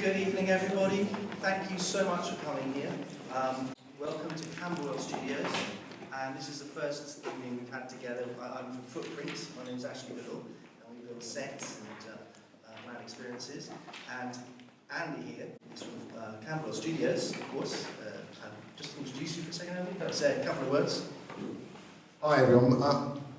Good evening, everybody. Thank you so much for coming here. Welcome to Camberwell Studios, and this is the first evening we've had together. I'm from Footprints. My name's Ashley Biddle, and we build sets and man experiences. And Andy here is from Camberwell Studios, of course. Just introduce you for a second, Andy. Let's say a couple of words. Hi everyone.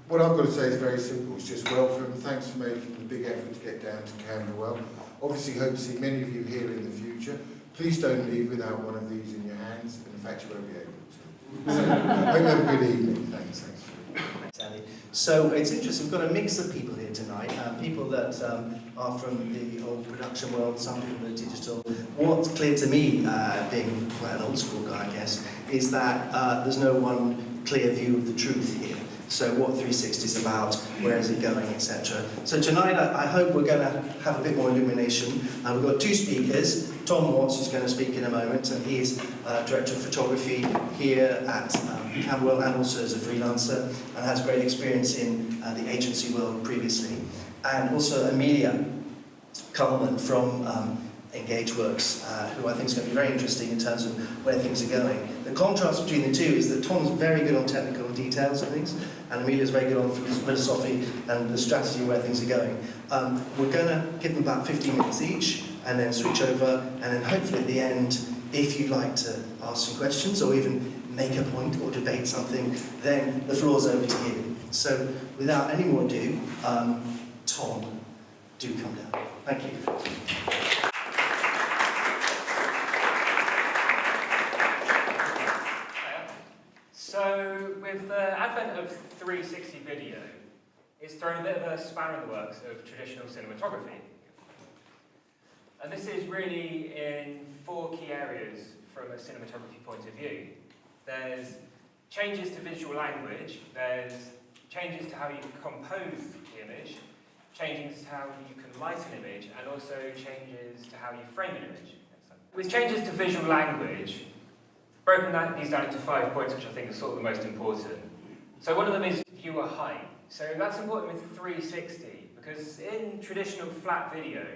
What I've got to say is very simple. It's just welcome. Thanks for making the big effort to get down to Camberwell. Obviously hope to see many of you here in the future. Please don't leave without one of these in your hands. In fact, you won't be able to. So, hope you have a good evening. Thanks. Thanks, Andy. So it's interesting. We've got a mix of people here tonight. People that are from the old production world, some people are digital. What's clear to me, being quite an old school guy, I guess, is that there's no one clear view of the truth here. So what 360 is about, where is it going, etc. So tonight I hope we're going to have a bit more illumination. We've got two speakers. Tom Watts, who's going to speak in a moment, and he is Director of Photography here at Camberwell and also as a freelancer, and has great experience in the agency world previously. And also Amelia Kallman from Engage Works, who I think is going to be very interesting in terms of where things are going. The contrast between the two is that Tom's very good on technical details of things, and Amelia's very good on philosophy and the strategy of where things are going. We're going to give them about 15 minutes each, and then switch over, and then hopefully at the end, if you'd like to ask some questions, or even make a point or debate something, then the floor's over to you. So without any more ado, Tom, do come down. Thank you. So, with the advent of 360 video, it's thrown a bit of a spanner in the works of traditional cinematography. And this is really in four key areas from a cinematography point of view. There's changes to visual language, there's changes to how you compose the image, changes to how you can light an image, and also changes to how you frame an image. With changes to visual language, broken these down into 5 points, which I think are sort of the most important. So one of them is viewer height. So that's important with 360, because in traditional flat video,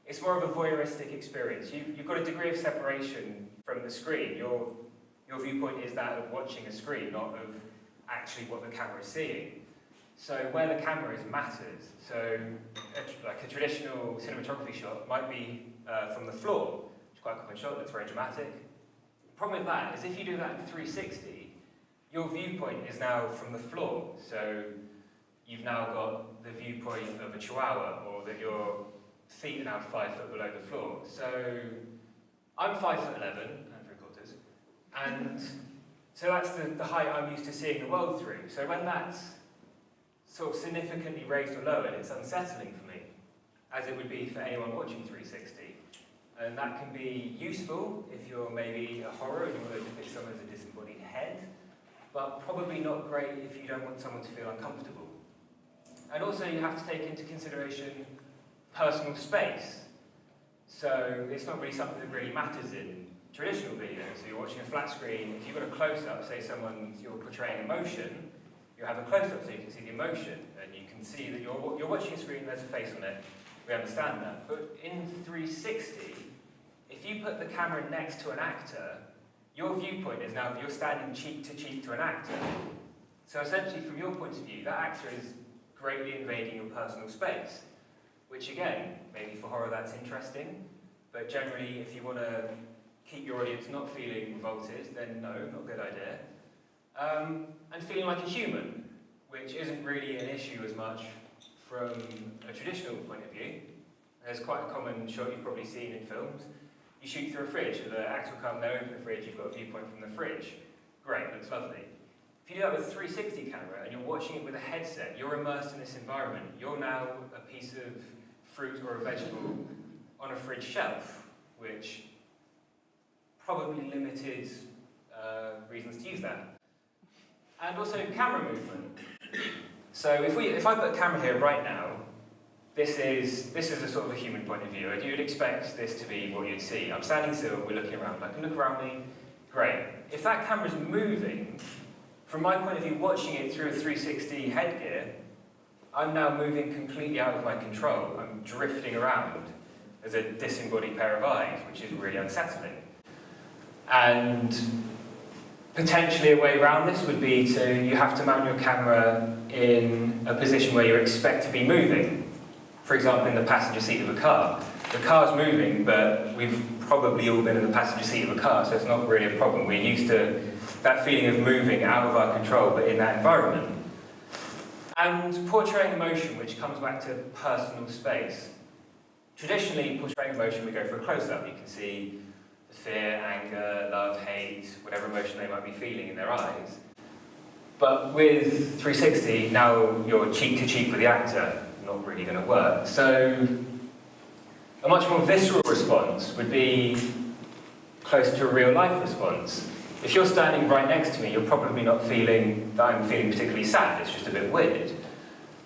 it's more of a voyeuristic experience. You've got a degree of separation from the screen. Your viewpoint is that of watching a screen, not of actually what the camera is seeing. So where the camera is matters. So like a traditional cinematography shot might be from the floor, which is quite a common shot, that's very dramatic. The problem with that is if you do that in 360, your viewpoint is now from the floor. So you've now got the viewpoint of a chihuahua, or that your feet are now 5 foot below the floor. So I'm 5'11" and 3/4, and so that's the height I'm used to seeing the world through. So when that's sort of significantly raised or lowered, it's unsettling for me, as it would be for anyone watching 360. And that can be useful if you're maybe a horror and you want to depict someone as a disembodied head, but probably not great if you don't want someone to feel uncomfortable. And also you have to take into consideration personal space. So it's not really something that really matters in traditional video. So you're watching a flat screen, if you've got a close-up, say you're portraying emotion, you have a close-up so you can see the emotion, and you can see that you're watching a screen, there's a face on it, we understand that. But in 360, if you put the camera next to an actor, your viewpoint is now that you're standing cheek to cheek to an actor. So essentially, from your point of view, that actor is greatly invading your personal space, which again, maybe for horror that's interesting, but generally, if you want to keep your audience not feeling revolted, then no, not a good idea. And feeling like a human, which isn't really an issue as much from a traditional point of view. There's quite a common shot you've probably seen in films. You shoot through a fridge, so the actor will come, they open the fridge, you've got a viewpoint from the fridge. Great, looks lovely. If you do that with a 360 camera and you're watching it with a headset, you're immersed in this environment. You're now a piece of fruit or a vegetable on a fridge shelf, which probably limited reasons to use that. And also camera movement. So if I put a camera here right now, this is a sort of a human point of view, and you'd expect this to be what you'd see. I'm standing still, we're looking around. I can look around me, great. If that camera's moving, from my point of view, watching it through a 360 headgear, I'm now moving completely out of my control. I'm drifting around. as a disembodied pair of eyes, which is really unsettling. And potentially a way around this would be you have to mount your camera in a position where you expect to be moving. For example, in the passenger seat of a car. The car's moving, but we've probably all been in the passenger seat of a car, so it's not really a problem. We're used to that feeling of moving out of our control, but in that environment. And portraying emotion, which comes back to personal space. Traditionally, portraying emotion, we go for a close-up. You can see the fear, anger, love, hate, whatever emotion they might be feeling in their eyes. But with 360, now you're cheek to cheek with the actor, not really going to work. So a much more visceral response would be close to a real life response. If you're standing right next to me, you're probably not feeling that I'm feeling particularly sad, it's just a bit weird.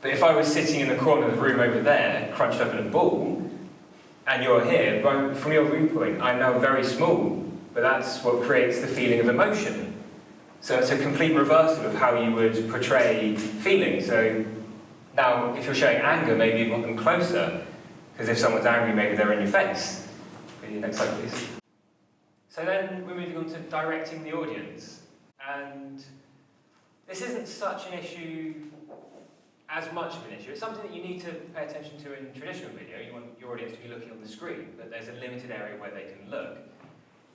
But if I was sitting in the corner of the room over there, crunched up in a ball, and you're here, from your viewpoint, I'm now very small, but that's what creates the feeling of emotion. So it's a complete reversal of how you would portray feelings. So now, if you're showing anger, maybe you want them closer, because if someone's angry, maybe they're in your face. Next slide, please. So then we're moving on to directing the audience. And this isn't such an issue, as much of an issue. It's something that you need to pay attention to in traditional video. You want your audience to be looking on the screen, but there's a limited area where they can look.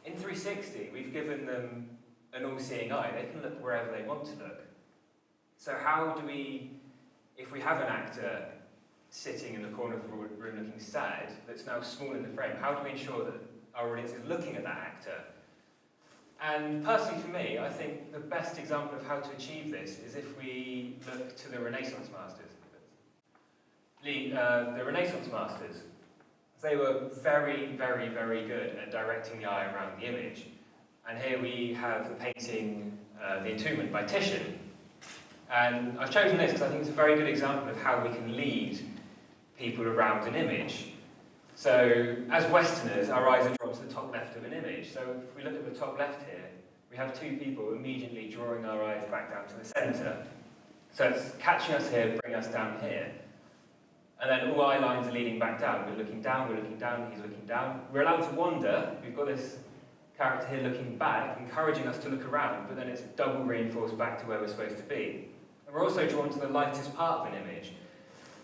In 360, we've given them an all-seeing eye. They can look wherever they want to look. So how do we, if we have an actor sitting in the corner of the room looking sad, that's now small in the frame, how do we ensure that our audience is looking at that actor? And personally for me, I think the best example of how to achieve this is if we look to the Renaissance masters. The Renaissance masters, they were very, very, very good at directing the eye around the image. And here we have the painting, The Entombment by Titian. And I've chosen this because I think it's a very good example of how we can lead people around an image. So, as Westerners, our eyes are drawn to the top left of an image. So if we look at the top left here, we have two people immediately drawing our eyes back down to the centre. So it's catching us here, bringing us down here. And then all eye lines are leading back down. We're looking down, he's looking down. We're allowed to wander. We've got this character here looking back, encouraging us to look around, but then it's double reinforced back to where we're supposed to be. And we're also drawn to the lightest part of an image.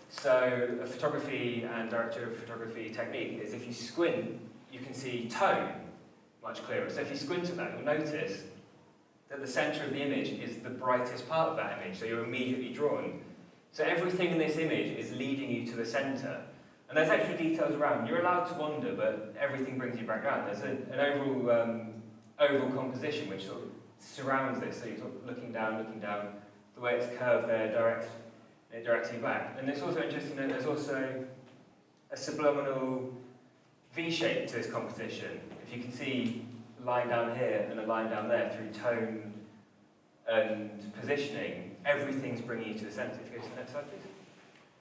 So a photography and director of photography technique is if you squint, you can see tone much clearer. So if you squint at that, you'll notice that the centre of the image is the brightest part of that image, so you're immediately drawn. So everything in this image is leading you to the centre. And there's extra details around. You're allowed to wander, but everything brings you back down. There's an overall oval composition which sort of surrounds this, so you're sort of looking down, the way it's curved there it directs you back. And it's also interesting that there's also a subliminal V-shape to this composition. If you can see a line down here and a line down there through tone and positioning, everything's bringing you to the centre. If you go to the next slide, please.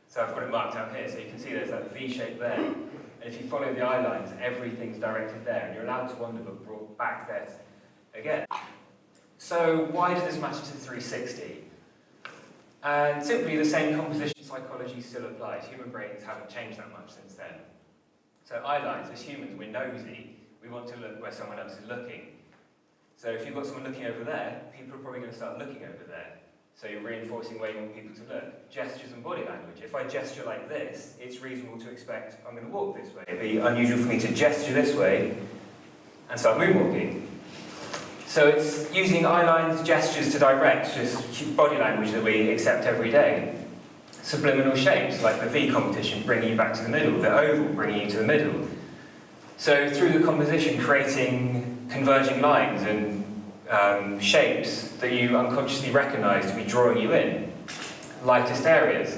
So I've got it marked out here, so you can see there's that V-shape there. And if you follow the eye lines, everything's directed there, and you're allowed to wander but brought back there again. So why does this matter to 360? And simply the same composition psychology still applies. Human brains haven't changed that much since then. So eye lines, as humans, we're nosy. We want to look where someone else is looking. So if you've got someone looking over there, people are probably going to start looking over there. So you're reinforcing where you want people to look. Gestures and body language. If I gesture like this, it's reasonable to expect I'm going to walk this way. It'd be unusual for me to gesture this way and start moonwalking. So it's using eye lines, gestures to direct just body language that we accept every day. Subliminal shapes, like the V competition, bringing you back to the middle, the oval, bringing you to the middle. So through the composition, creating converging lines and shapes that you unconsciously recognise to be drawing you in. Lightest areas.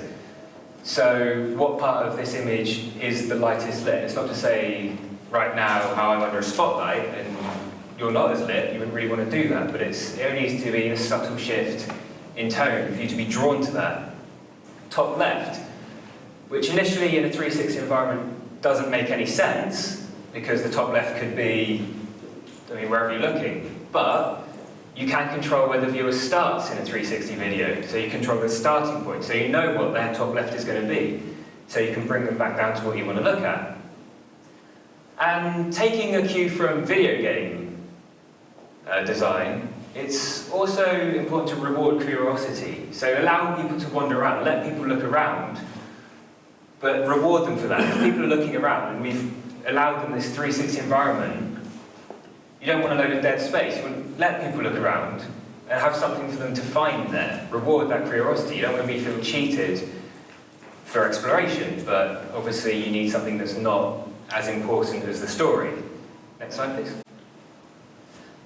So what part of this image is the lightest lit? It's not to say right now how I'm under a spotlight and you're not as lit, you wouldn't really want to do that, but it only needs to be a subtle shift in tone for you to be drawn to that. Top left, which initially in a 360 environment doesn't make any sense, because the top left could be, wherever you're looking, but you can control where the viewer starts in a 360 video, so you control the starting point, so you know what their top left is going to be, so you can bring them back down to what you want to look at. And taking a cue from video game design, it's also important to reward curiosity. So allow people to wander around, let people look around, but reward them for that. If people are looking around and we've allowed them this 360 environment, you don't want a load of dead space. You want to let people look around and have something for them to find there. Reward that curiosity. You don't want to feel cheated for exploration, but obviously you need something that's not as important as the story. Next slide, please.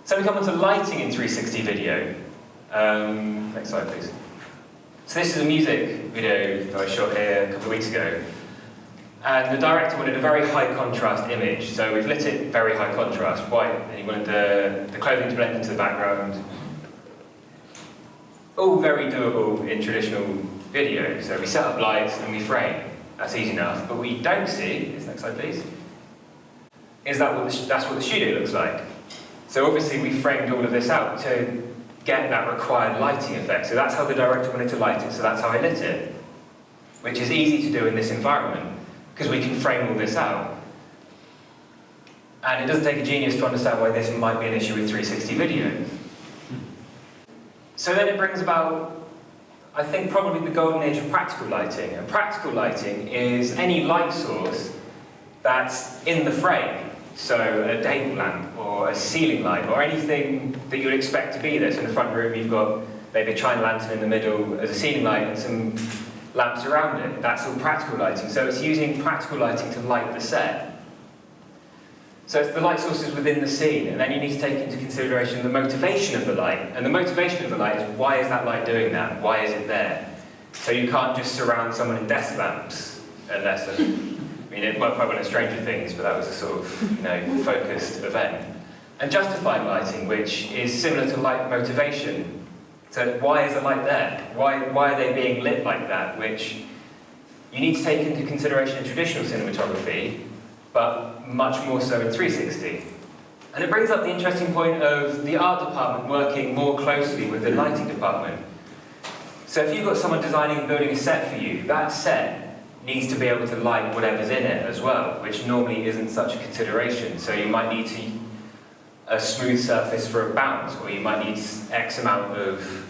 So we come on to lighting in 360 video. Next slide, please. So this is a music video that I shot here a couple of weeks ago. And the director wanted a very high contrast image. So we've lit it very high contrast, white, and he wanted the clothing to blend into the background. All very doable in traditional video. So we set up lights and we frame. That's easy enough. But what you don't see, next slide please, is that's what the studio looks like. So obviously we framed all of this out to get that required lighting effect. So that's how the director wanted to light it, so that's how I lit it. Which is easy to do in this environment, because we can frame all this out. And it doesn't take a genius to understand why this might be an issue with 360 video. So then it brings about, I think, probably the golden age of practical lighting. And practical lighting is any light source that's in the frame. So a table lamp, or a ceiling light, or anything that you'd expect to be there. So in the front room you've got maybe a China lantern in the middle as a ceiling light and some lamps around it. That's all practical lighting. So it's using practical lighting to light the set. So it's the light sources within the scene, and then you need to take into consideration the motivation of the light. And the motivation of the light is, why is that light doing that? Why is it there? So you can't just surround someone in desk lamps, unless, I mean, it worked quite well in Stranger Things, but that was a sort of, focused event. And justified lighting, which is similar to light motivation. So why is the light there? Why are they being lit like that? Which you need to take into consideration in traditional cinematography, but much more so in 360. And it brings up the interesting point of the art department working more closely with the lighting department. So if you've got someone designing and building a set for you, that set needs to be able to light whatever's in it as well, which normally isn't such a consideration. So you might need a smooth surface for a bounce, or you might need X amount of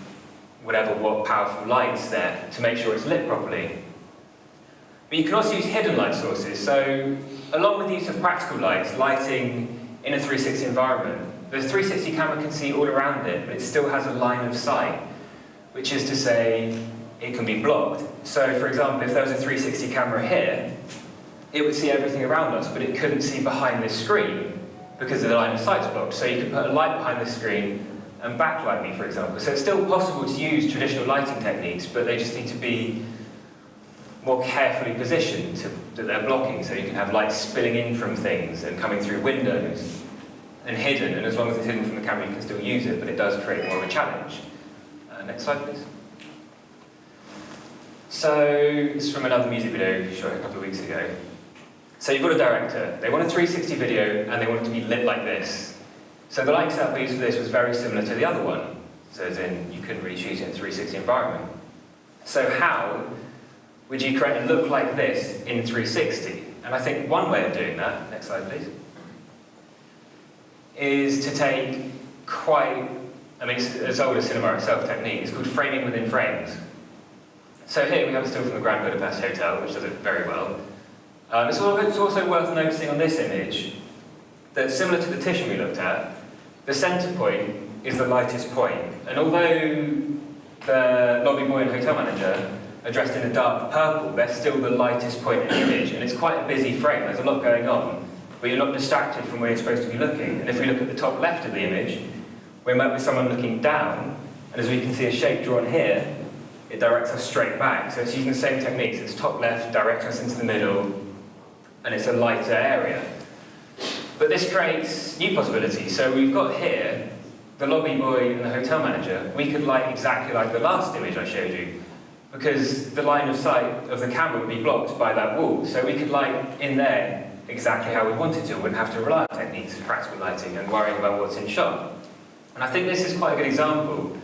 what powerful lights there to make sure it's lit properly. But you can also use hidden light sources. So along with the use of practical lights, lighting in a 360 environment, the 360 camera can see all around it, but it still has a line of sight, which is to say, it can be blocked. So for example, if there was a 360 camera here, it would see everything around us, but it couldn't see behind this screen because the line of sight's blocked. So you could put a light behind the screen and backlight me, for example. So it's still possible to use traditional lighting techniques, but they just need to be more carefully positioned that they're blocking, so you can have light spilling in from things and coming through windows and hidden, and as long as it's hidden from the camera you can still use it, but it does create more of a challenge. Next slide please. So this is from another music video shot a couple of weeks ago. So you've got a director, they want a 360 video and they want it to be lit like this. So the light setup we used for this was very similar to the other one, so as in you couldn't really shoot it in a 360 environment. So how would you create a look like this in 360? And I think one way of doing that, next slide please, is to take it's as old as cinema itself technique, it's called framing within frames. So here we have a still from the Grand Budapest Hotel, which does it very well. It's also worth noticing on this image that similar to the Titian we looked at, the centre point is the lightest point. And although the lobby boy and hotel manager are dressed in a dark purple, they're still the lightest point in the image, and it's quite a busy frame, there's a lot going on, but you're not distracted from where you're supposed to be looking. And if we look at the top left of the image, we're met with someone looking down, and as we can see a shape drawn here, it directs us straight back. So it's using the same techniques, it's top left, directs us into the middle, and it's a lighter area. But this creates new possibilities. So we've got here, the lobby boy and the hotel manager, we could light exactly like the last image I showed you, because the line of sight of the camera would be blocked by that wall. So we could light in there exactly how we wanted to. We wouldn't have to rely on techniques of practical lighting and worrying about what's in shot. And I think this is quite a good example,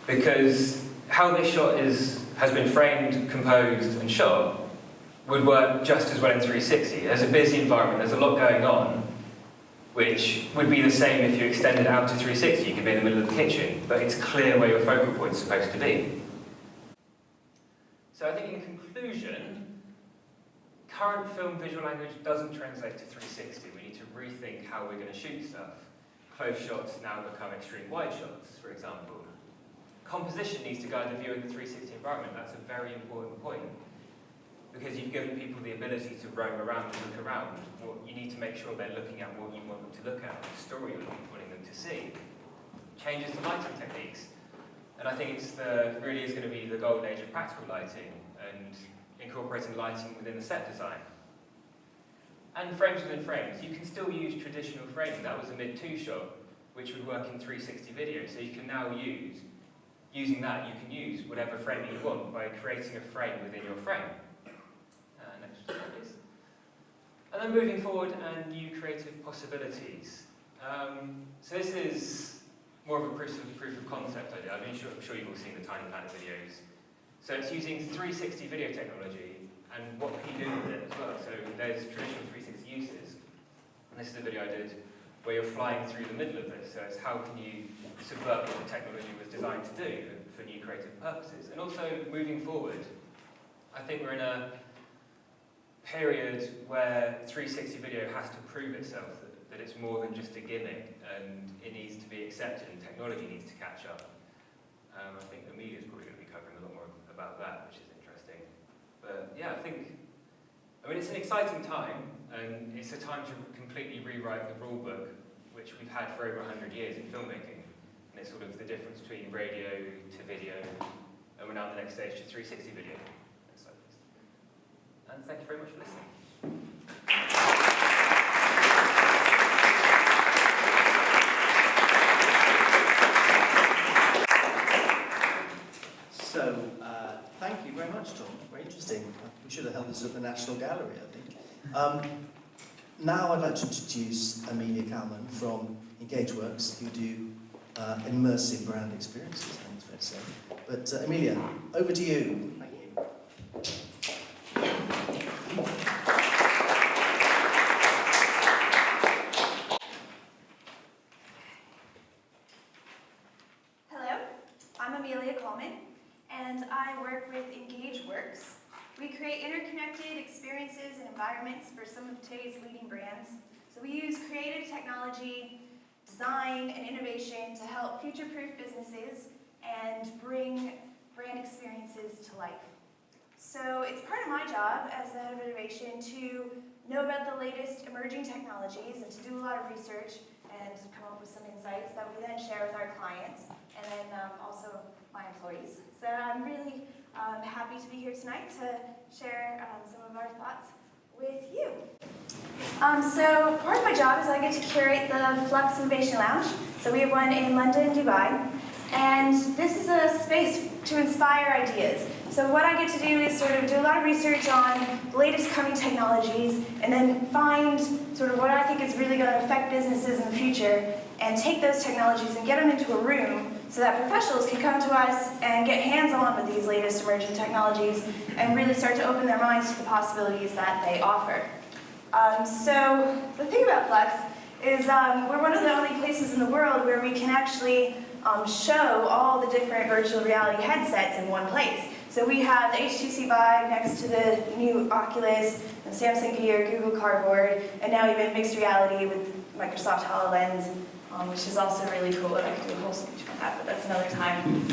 because how this shot has been framed, composed and shot would work just as well in 360. There's a busy environment, there's a lot going on, which would be the same if you extended out to 360. You could be in the middle of the kitchen, but it's clear where your focal point's supposed to be. So I think in conclusion, current film visual language doesn't translate to 360. We need to rethink how we're going to shoot stuff. Close shots now become extreme wide shots, for example. Composition needs to guide the viewer in the 360 environment. That's a very important point. Because you've given people the ability to roam around and look around. Well, you need to make sure they're looking at what you want them to look at, the story you're wanting them to see. Changes to lighting techniques. And I think really is going to be the golden age of practical lighting and incorporating lighting within the set design. And frames within frames. You can still use traditional framing. That was a mid-2 shot, which would work in 360 video. So you can now using that, you can use whatever framing you want by creating a frame within your frame. Next slide, please. And then moving forward and new creative possibilities. So this is more of a proof of concept idea. I'm sure you've all seen the Tiny Planet videos. So it's using 360 video technology, and what can you do with it as well? So there's traditional 360 uses, and this is a video I did where you're flying through the middle of this. So it's how can you subvert what the technology was designed to do for new creative purposes. And also moving forward, I think we're in a period where 360 video has to prove itself, that it's more than just a gimmick, and it needs to be accepted and technology needs to catch up. I think Amelia is probably going to be covering a lot more about that, which is interesting. But yeah, I mean, it's an exciting time, and it's a time to completely rewrite the rule book, which we've had for over 100 years in filmmaking. And it's sort of the difference between radio to video, and we're now on the next stage to 360 video. Next slide, please. And thank you very much for listening. So, thank you very much, Tom. Very interesting. We should have held this at the National Gallery, I think. Now I'd like to introduce Amelia Kallman from EngageWorks, who do immersive brand experiences, I think it's fair to say. But Amelia, over to you. Thank you. Hello, I'm Amelia Kallman, and I work with EngageWorks. We create interconnected experiences and environments for some of today's leading brands. So we use creative technology, design, and innovation to help future-proof businesses and bring brand experiences to life. So it's part of my job as the head of innovation to know about the latest emerging technologies and to do a lot of research and come up with some insights that we then share with our clients and then also my employees. So I'm really happy to be here tonight to share some of our thoughts with you. So part of my job is I get to curate the Flux Innovation Lounge. So we have one in London and Dubai. And this is a space to inspire ideas. So what I get to do is sort of do a lot of research on the latest coming technologies and then find sort of what I think is really going to affect businesses in the future and take those technologies and get them into a room so that professionals can come to us and get hands-on with these latest emerging technologies and really start to open their minds to the possibilities that they offer. So the thing about Flux is we're one of the only places in the world where we can actually show all the different virtual reality headsets in one place. So we have the HTC Vive next to the new Oculus, and Samsung Gear, Google Cardboard, and now even mixed reality with Microsoft HoloLens, which is also really cool. I could do a whole speech about that, but that's another time.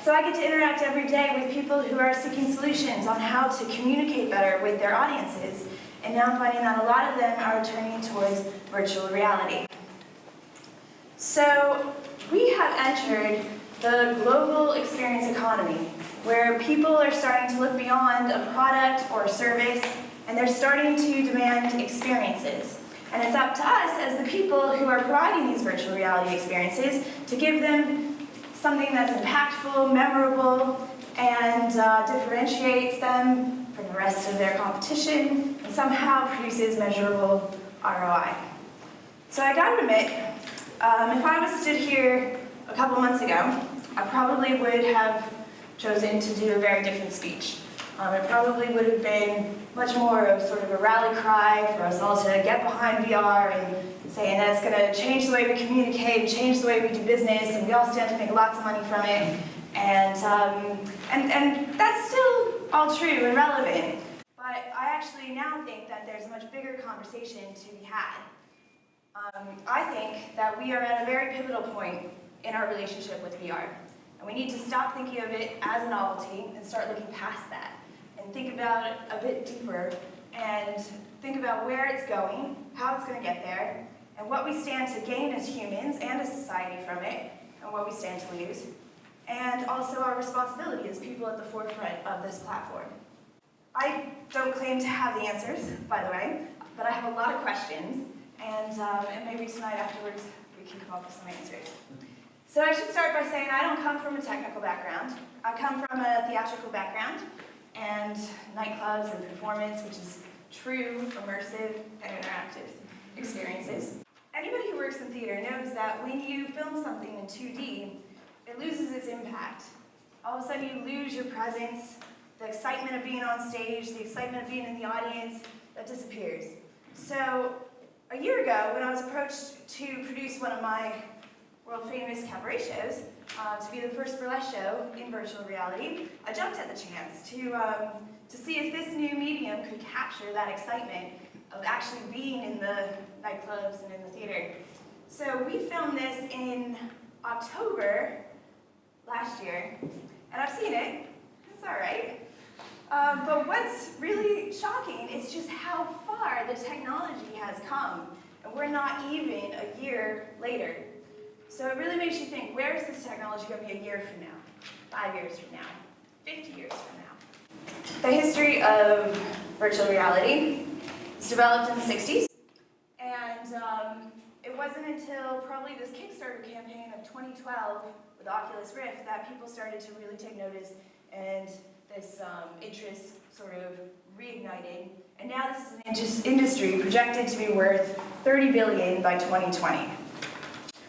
So I get to interact every day with people who are seeking solutions on how to communicate better with their audiences. And now I'm finding that a lot of them are turning towards virtual reality. So we have entered the global experience economy, where people are starting to look beyond a product or a service, and they're starting to demand experiences. And it's up to us as the people who are providing these virtual reality experiences to give them something that's impactful, memorable, and differentiates them from the rest of their competition, and somehow produces measurable ROI. So I gotta admit, if I was stood here a couple months ago, I probably would have chosen to do a very different speech. It probably would have been much more of sort of a rally cry for us all to get behind VR and saying that it's going to change the way we communicate, change the way we do business, and we all stand to make lots of money from it. And that's still all true and relevant. But I actually now think that there's a much bigger conversation to be had. I think that we are at a very pivotal point in our relationship with VR. And we need to stop thinking of it as a novelty and start looking past that. And think about it a bit deeper and think about where it's going, how it's going to get there, and what we stand to gain as humans and as society from it, and what we stand to lose. And also our responsibility as people at the forefront of this platform. I don't claim to have the answers, by the way, but I have a lot of questions, and maybe tonight afterwards we can come up with some answers. So I should start by saying I don't come from a technical background. I come from a theatrical background, and nightclubs and performance, which is true, immersive, and interactive experiences. Anybody who works in theater knows that when you film something in 2D, it loses its impact. All of a sudden you lose your presence, the excitement of being on stage, the excitement of being in the audience, that disappears. So a year ago, when I was approached to produce one of my world-famous cabaret shows, to be the first burlesque show in virtual reality, I jumped at the chance to see if this new medium could capture that excitement of actually being in the nightclubs and in the theater. So we filmed this in October last year, and I've seen it. It's all right. But what's really shocking is just how far the technology has come, and we're not even a year later. So it really makes you think, where is this technology going to be a year from now, 5 years from now, 50 years from now? The history of virtual reality was developed in the 60s, and it wasn't until probably this Kickstarter campaign of 2012 with Oculus Rift that people started to really take notice, and this interest sort of reignited. And now this is an industry projected to be worth $30 billion by 2020.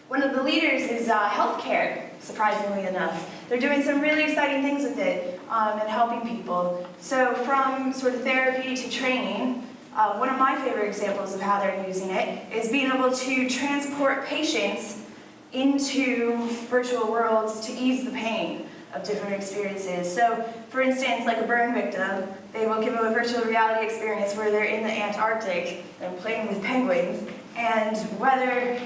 One of the leaders is healthcare, surprisingly enough. They're doing some really exciting things with it and helping people. So from sort of therapy to training, one of my favorite examples of how they're using it is being able to transport patients into virtual worlds to ease the pain of different experiences. So for instance, like a burn victim, they will give them a virtual reality experience where they're in the Antarctic and playing with penguins, and whatever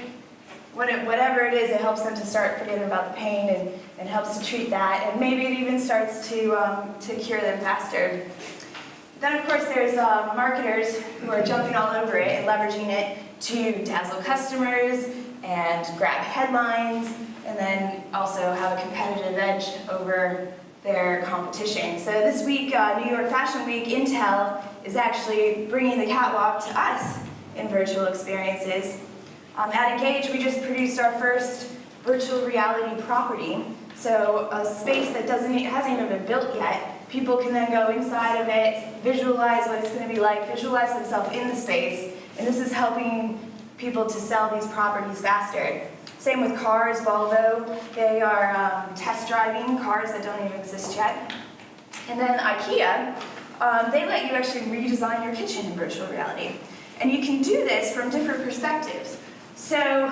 it is, it helps them to start forgetting about the pain and helps to treat that, and maybe it even starts to cure them faster. Then of course there's marketers who are jumping all over it and leveraging it to dazzle customers and grab headlines, and then also have a competitive edge over their competition. So this week, New York Fashion Week, Intel is actually bringing the catwalk to us in virtual experiences. At Engage, we just produced our first virtual reality property. So a space that hasn't even been built yet. People can then go inside of it, visualize what it's going to be like, visualize themselves in the space, and this is helping people to sell these properties faster. Same with cars, Volvo. They are test driving cars that don't even exist yet. And then IKEA, they let you actually redesign your kitchen in virtual reality. And you can do this from different perspectives. So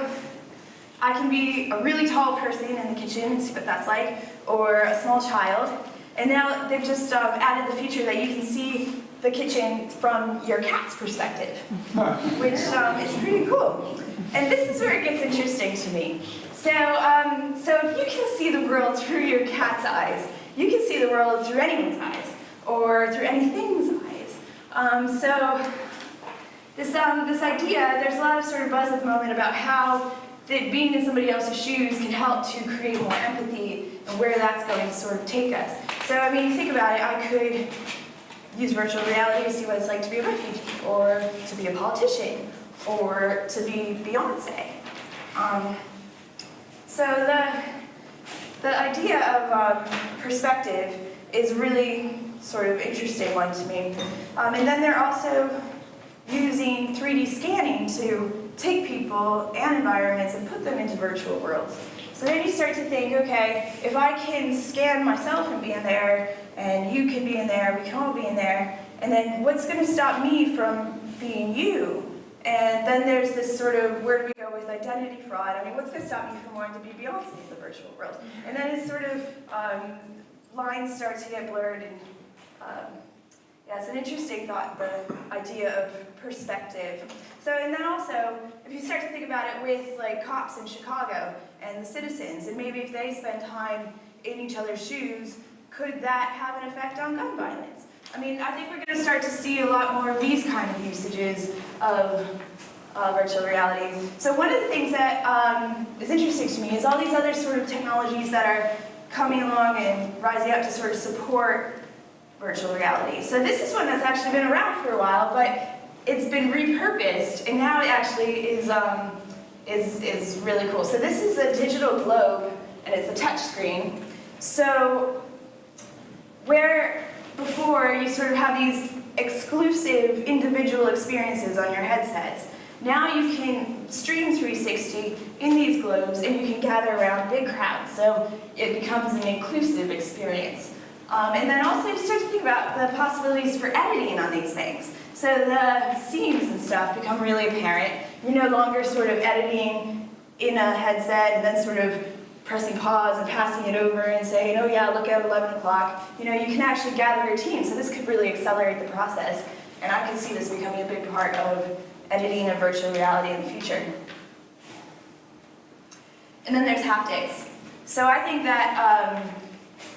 I can be a really tall person in the kitchen and see what that's like, or a small child. And now they've just added the feature that you can see the kitchen from your cat's perspective, which is pretty cool. And this is where it gets interesting to me. So if you can see the world through your cat's eyes, you can see the world through anyone's eyes, or through anything's eyes. So this idea, there's a lot of sort of buzz at the moment about how that being in somebody else's shoes can help to create more empathy and where that's going to sort of take us. So I mean, think about it, I could use virtual reality to see what it's like to be a refugee, or to be a politician, or to be Beyonce. So the idea of perspective is really sort of interesting one to me. And then they're also using 3D scanning to take people and environments and put them into virtual worlds. So then you start to think, okay, if I can scan myself and be in there, and you can be in there, we can all be in there, and then what's going to stop me from being you? And then there's this sort of, where do we go with identity fraud? I mean, what's going to stop me from wanting to be Beyonce in the virtual world? And then it's sort of, lines start to get blurred, and yeah, it's an interesting thought, the idea of perspective. So, and then also, if you start to think about it with like cops in Chicago and the citizens, and maybe if they spend time in each other's shoes, could that have an effect on gun violence? I mean, I think we're going to start to see a lot more of these kind of usages of virtual reality. So one of the things that is interesting to me is all these other sort of technologies that are coming along and rising up to sort of support virtual reality. So this is one that's actually been around for a while, but it's been repurposed, and now it actually is really cool. So this is a digital globe, and it's a touch screen. So where before you sort of have these exclusive individual experiences on your headsets, now you can stream 360 in these globes, and you can gather around big crowds. So it becomes an inclusive experience. And then also you start to think about the possibilities for editing on these things. So the seams and stuff become really apparent. You're no longer sort of editing in a headset and then sort of pressing pause and passing it over and saying, oh yeah, look at 11 o'clock. You know, you can actually gather your team. So this could really accelerate the process. And I can see this becoming a big part of editing of virtual reality in the future. And then there's haptics. So I think that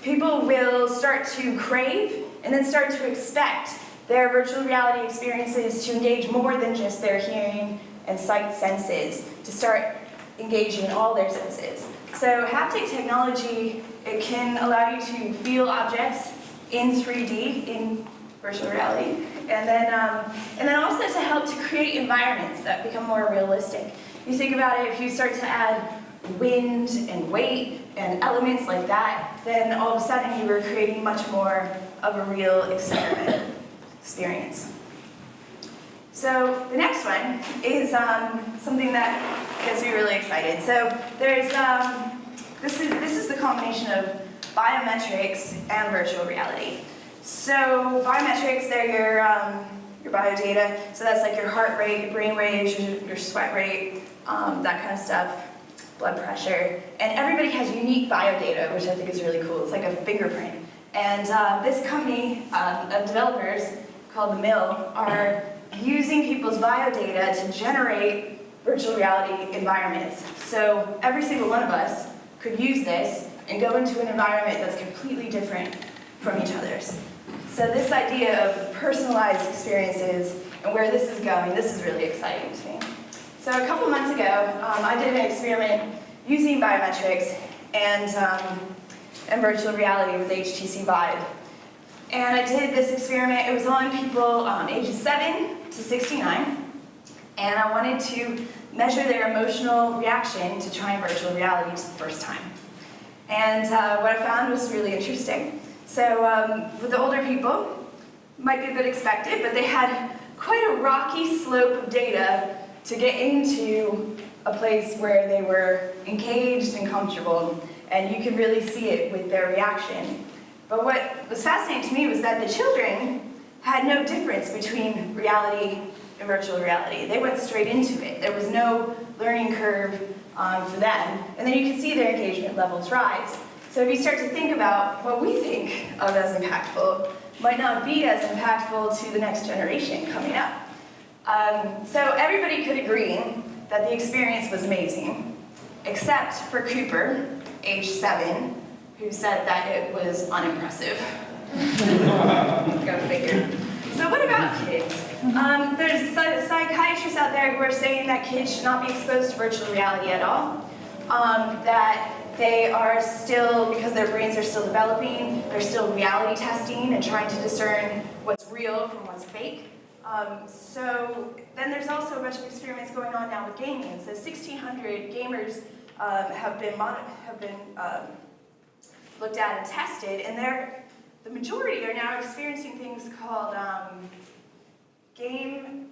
people will start to crave and then start to expect their virtual reality experiences to engage more than just their hearing and sight senses, to start engaging in all their senses. So haptic technology, it can allow you to feel objects in 3D, in virtual reality, and then also to help to create environments that become more realistic. You think about it, if you start to add wind and weight and elements like that, then all of a sudden you were creating much more of a real experience. So the next one is something that gets me really excited. So there's this is the combination of biometrics and virtual reality. So biometrics, they're your biodata. So that's like your heart rate, your brain waves, your sweat rate, that kind of stuff. Blood pressure, and everybody has unique biodata, which I think is really cool. It's like a fingerprint. And this company of developers called The Mill are using people's biodata to generate virtual reality environments. So every single one of us could use this and go into an environment that's completely different from each other's. So this idea of personalized experiences and where this is going, this is really exciting to me. So a couple months ago, I did an experiment using biometrics and virtual reality with HTC Vive. And I did this experiment, it was on people ages 7 to 69, and I wanted to measure their emotional reaction to trying virtual reality for the first time. And what I found was really interesting. So with the older people, might be a bit expected, but they had quite a rocky slope of data to get into a place where they were engaged and comfortable, and you could really see it with their reaction. But what was fascinating to me was that the children had no difference between reality and virtual reality. They went straight into it. There was no learning curve for them, and then you could see their engagement levels rise. So if you start to think about what we think of as impactful, might not be as impactful to the next generation coming up. So everybody could agree that the experience was amazing, except for Cooper, age 7, who said that it was unimpressive. Go figure. So what about kids? There's psychiatrists out there who are saying that kids should not be exposed to virtual reality at all, that they are still, because their brains are still developing, they're still reality testing and trying to discern what's real from what's fake. So then there's also a bunch of experiments going on now with gaming. So 1,600 gamers have been looked at and tested, and the majority are now experiencing things called game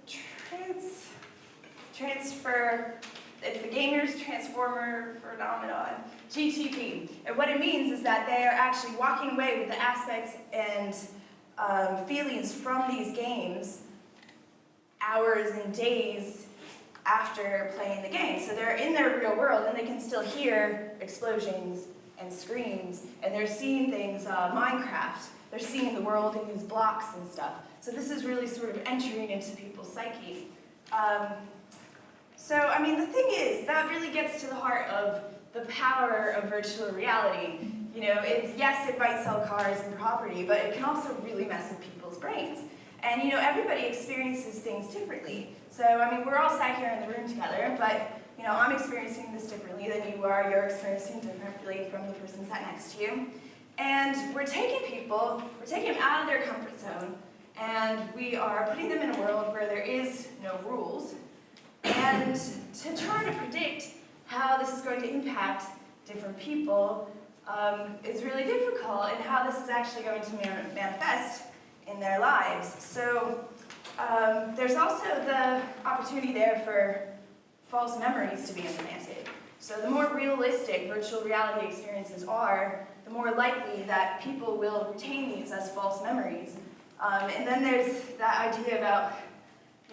transfer. It's the Gamers Transformer Phenomenon, GTP. And what it means is that they are actually walking away with the aspects and feelings from these games hours and days after playing the game. So they're in their real world and they can still hear explosions and screams, and they're seeing things, Minecraft, they're seeing the world in these blocks and stuff. So this is really sort of entering into people's psyche. So, I mean, the thing is, that really gets to the heart of the power of virtual reality. You know, yes, it might sell cars and property, but it can also really mess with people's brains. And, you know, everybody experiences things differently. So, I mean, we're all sat here in the room together, but, you know, I'm experiencing this differently than you are. You're experiencing differently from the person sat next to you. And we're taking them out of their comfort zone, and we are putting them in a world where there is no rules. And to try to predict how this is going to impact different people is really difficult, and how this is actually going to manifest in their lives. So there's also the opportunity there for false memories to be implanted. So the more realistic virtual reality experiences are, the more likely that people will retain these as false memories. And then there's that idea about,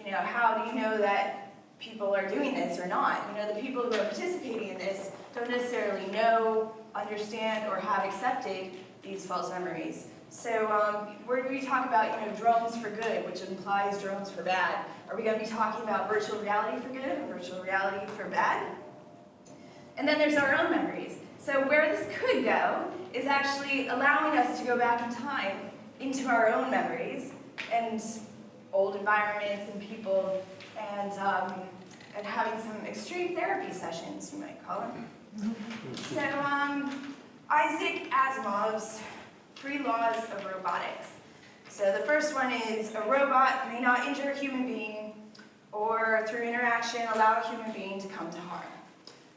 you know, how do you know that people are doing this or not? You know, the people who are participating in this don't necessarily know, understand, or have accepted these false memories. So where do we talk about, you know, drones for good, which implies drones for bad? Are we going to be talking about virtual reality for good or virtual reality for bad? And then there's our own memories. So where this could go is actually allowing us to go back in time into our own memories and old environments and people, and having some extreme therapy sessions, you might call them. So Isaac Asimov's 3 laws of robotics. So the first one is a robot may not injure a human being or through interaction allow a human being to come to harm.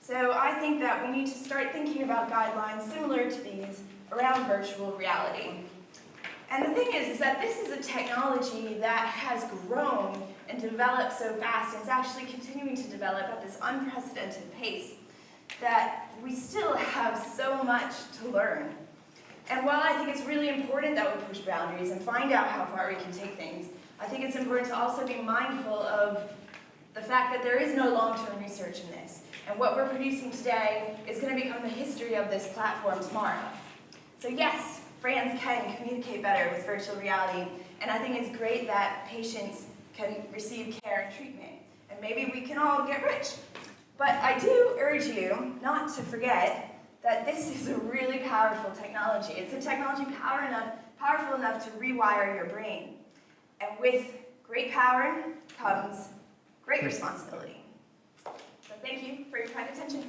So I think that we need to start thinking about guidelines similar to these around virtual reality. And the thing is that this is a technology that has grown and developed so fast, and it's actually continuing to develop at this unprecedented pace, that we still have so much to learn. And while I think it's really important that we push boundaries and find out how far we can take things, I think it's important to also be mindful of the fact that there is no long-term research in this. And what we're producing today is going to become the history of this platform tomorrow. So yes, brands can communicate better with virtual reality, and I think it's great that patients can receive care and treatment. And maybe we can all get rich. But I do urge you not to forget that this is a really powerful technology. It's a technology powerful enough to rewire your brain. And with great power comes great responsibility. So thank you for your kind attention.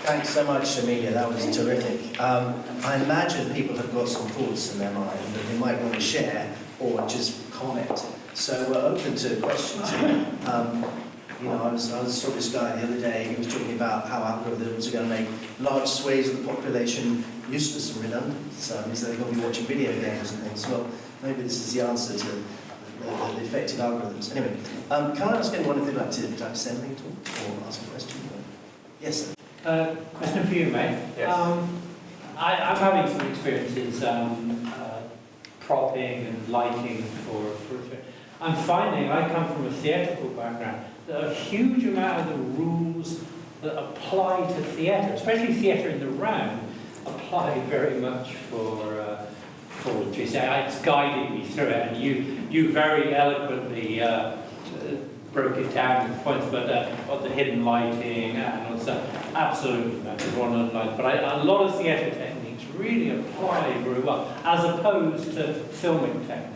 Thanks so much, Amelia. That was terrific. I imagine people have got some thoughts in their mind that they might want to share or just comment. So we're open to questions. You know, I was saw this guy the other day. He was talking about how algorithms are going to make large swathes of the population useless and redundant. So he said they're going to be watching video games and things. Well, maybe this is the answer to the effective algorithms. Anyway, can I ask anyone if they'd like to say anything at all or ask a question? Yes, sir. Question for you, mate. Yes. I'm having some experiences propping and lighting for I'm finding, I come from a theatrical background, that a huge amount of the rules that apply to theatre, especially theatre in the round, apply very much for you say, it's guiding me through it, and you very eloquently broke it down with points about the hidden lighting and all that. Absolutely, man, one of the lights. But a lot of theatre techniques really apply very well, as opposed to filming techniques.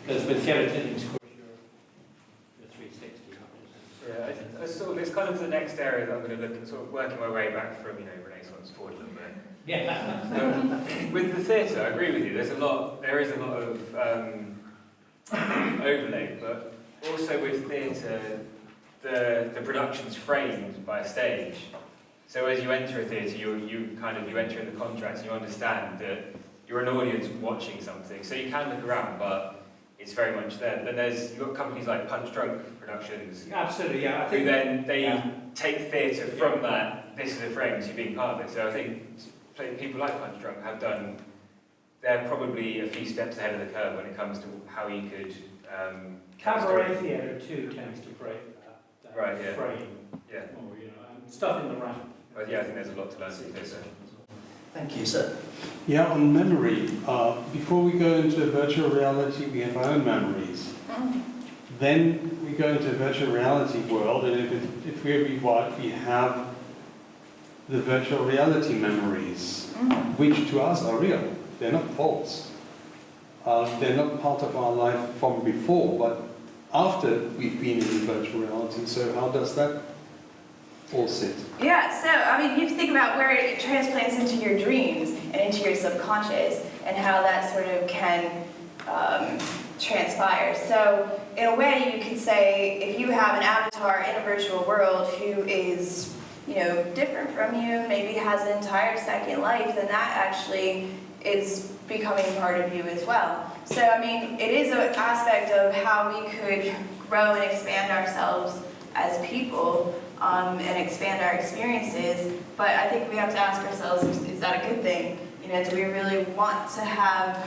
Because with theatre techniques, of course, you're 360. Yeah, it's kind of the next area that I'm going to look at, sort of working my way back from, you know, Renaissance forward a little bit. Yeah. With the theatre, I agree with you. There is a lot of overlay, but also with theatre, the production's framed by a stage. So as you enter a theatre, you enter in the contract and you understand that you're an audience watching something, so you can look around, but it's very much there. Then you've got companies like Punch Drunk Productions, Absolutely, yeah. I who think then they yeah. take theatre from that, this is a frame to being part of it. So I think people like Punch Drunk have done, they're probably a few steps ahead of the curve when it comes to how you could... cabaret theatre too tends to break that Right, yeah. frame. Yeah. Or, you know, and stuff in the round. But yeah, I think there's a lot to learn from theatre. Thank you, sir. Yeah, on memory, before we go into virtual reality, we have our own memories. Then we go into a virtual reality world, and if we have the virtual reality memories, which to us are real. They're not false. They're not part of our life from before, but after we've been in virtual reality. So how does that all sit? Yeah, so I mean, you think about where it transplants into your dreams and into your subconscious, and how that sort of can transpire. So in a way, you could say if you have an avatar in a virtual world who is, you know, different from you, maybe has an entire second life, then that actually is becoming part of you as well. So I mean, it is an aspect of how we could grow and expand ourselves as people. And expand our experiences, but I think we have to ask ourselves, is that a good thing? You know, do we really want to have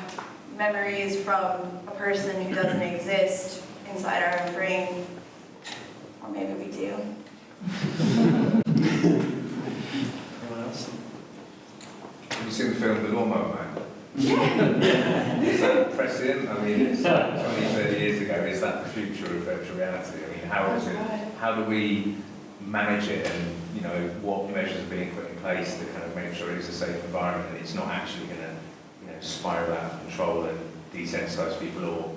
memories from a person who doesn't exist inside our own brain? Or maybe we do. Anyone else? Have you seen the film The Lawnmower Man? Yeah. Is that prescient? I mean, it's 20, 30 years ago. Is that the future of virtual reality? I mean, how do we manage it, and you know, what measures are being put in place to kind of make sure it's a safe environment and it's not actually going to, you know, spiral out of control and desensitize people, or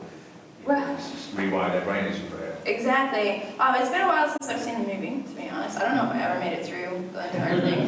just rewire their brain, as you put it. Exactly. It's been a while since I've seen the movie, to be honest. I don't know if I ever made it through the entire thing.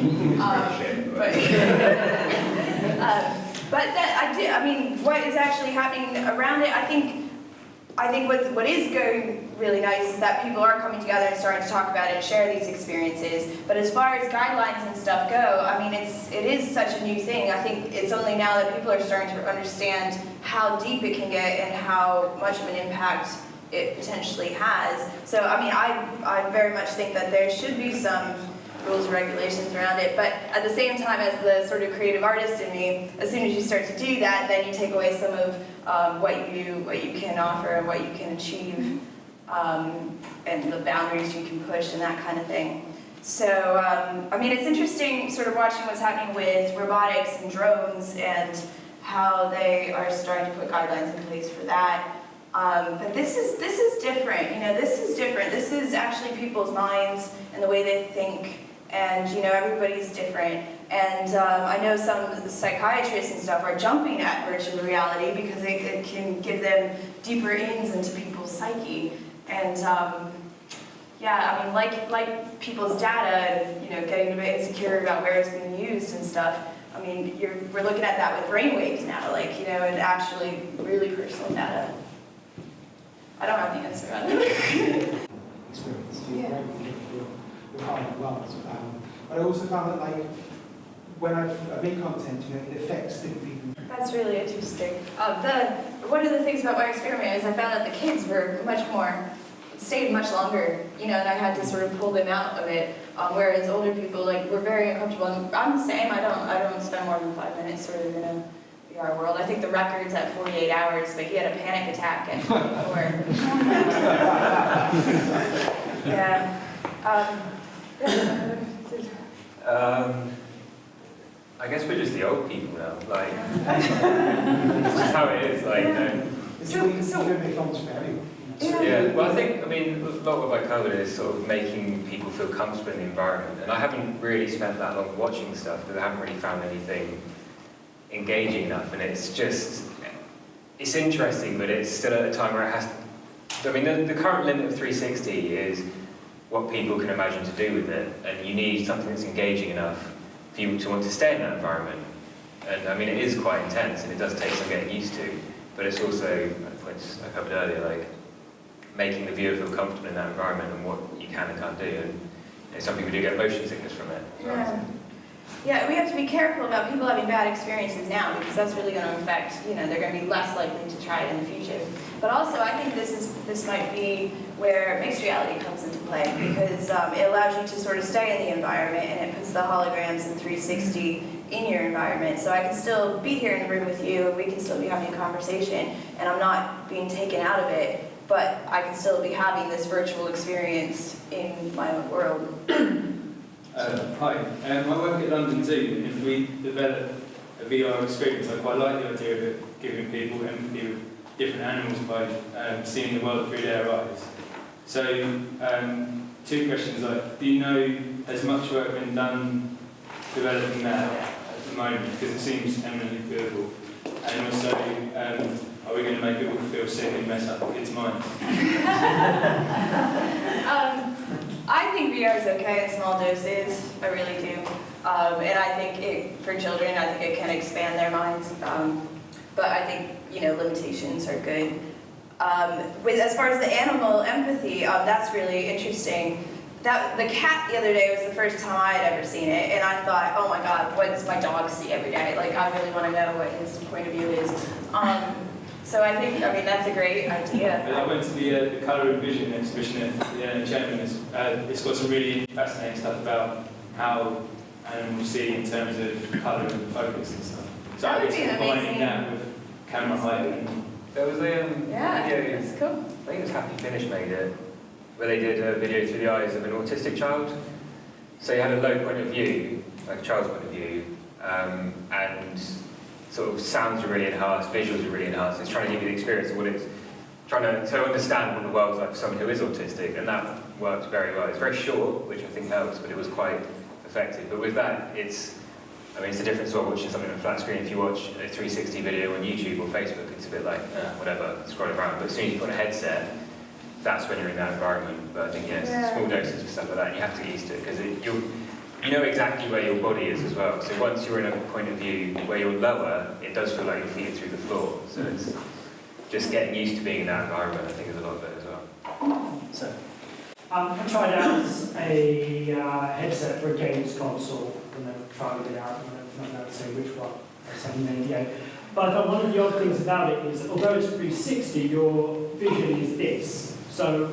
But that I do. I mean, what is actually happening around it? I think what is going really nice is that people are coming together and starting to talk about it and share these experiences. But as far as guidelines and stuff go, I mean, it is such a new thing. I think it's only now that people are starting to understand how deep it can get and how much of an impact it potentially has. So, I mean, I very much think that there should be some rules and regulations around it, but at the same time, as the sort of creative artist in me, as soon as you start to do that, then you take away some of what you can offer and what you can achieve, and the boundaries you can push and that kind of thing. So, I mean, it's interesting sort of watching what's happening with robotics and drones and how they are starting to put guidelines in place for that. But this is different. You know, this is different. This is actually people's minds and the way they think. And, you know, everybody's different. And I know some of the psychiatrists and stuff are jumping at virtual reality because it can give them deeper ins into people's psyche. And, yeah, I mean, like people's data and, you know, getting a bit insecure about where it's being used and stuff. I mean, we're looking at that with brainwaves now, like, you know, and actually really personal data. I don't have the answer on that. Experience. Yeah. With hard wells. But I also found that, like, when I make content, you know, it affects different people. That's really interesting. One of the things about my experiment is I found that the kids were stayed much longer, you know, and I had to sort of pull them out of it. Whereas older people, like, were very uncomfortable. And I'm the same. I don't spend more than 5 minutes sort of in a VR world. I think the record's at 48 hours, but he had a panic attack at 24. Yeah. I guess we're just the old people now. Like, it's just how it is. Like, you know. You don't make films for everyone. You know. Yeah. Well, I mean, a lot of what I covered is sort of making people feel comfortable in the environment, and I haven't really spent that long watching stuff because I haven't really found anything engaging enough, and it's interesting, but it's still at a time where it has. I mean, the current limit of 360 is what people can imagine to do with it, and you need something that's engaging enough for you to want to stay in that environment. And I mean, it is quite intense, and it does take some getting used to, but it's also, the points I covered earlier, like making the viewer feel comfortable in that environment and what you can and can't do. And you know, some people do get motion sickness from it. Yeah. Yeah, we have to be careful about people having bad experiences now because that's really going to affect, they're going to be less likely to try it in the future. But also, I think this might be where mixed reality comes into play because it allows you to sort of stay in the environment and it puts the holograms and 360 in your environment. So I can still be here in the room with you and we can still be having a conversation and I'm not being taken out of it, but I can still be having this virtual experience in my own world. Hi, I work at London Zoo, and if we develop a VR experience, I quite like the idea of it giving people empathy with different animals by seeing the world through their eyes. So, two questions, do you know, has much work been done developing that at the moment, because it seems eminently doable? And also, are we going to make people feel sick and mess up kids' minds? I think VR is okay in small doses, I really do. And I think for children, I think it can expand their minds. But I think, limitations are good. As far as the animal empathy, that's really interesting. The cat the other day was the first time I had ever seen it, and I thought, oh my God, what does my dog see every day? Like, I really want to know what his point of view is. So I think, that's a great idea. I went to the Colour and Vision exhibition at Chairman. It's got some really fascinating stuff about how animals see in terms of colour and focus and stuff. So That would be combining amazing. that with camera height and There was a Yeah, video, that's cool. I think it was Happy Finish made it, where they did a video through the eyes of an autistic child. So you had a low point of view, like a child's point of view, and sort of sounds are really enhanced, visuals are really enhanced. It's trying to give you the experience of what it's trying to understand what the world's like for someone who is autistic, and that works very well. It's very short, which I think helps, but it was quite effective. But with that, it's a different sort of watching something on a flat screen. If you watch a 360 video on YouTube or Facebook, it's a bit like, whatever, scrolling around. But as soon as you put on a headset, that's when you're in that environment. But I think, small doses for stuff like that, and you have to get used to it, because you know exactly where your body is as well. So once you're in a point of view where you're lower, it does feel like your feet are through the floor. So it's just getting used to being in that environment, I think, is a lot of it as well. So, I tried out a headset for a games console, and then tried it out, and I'm not going to say which one, I was saying an NDA. But I thought one of the odd things about it is, although it's 360, your vision is this. So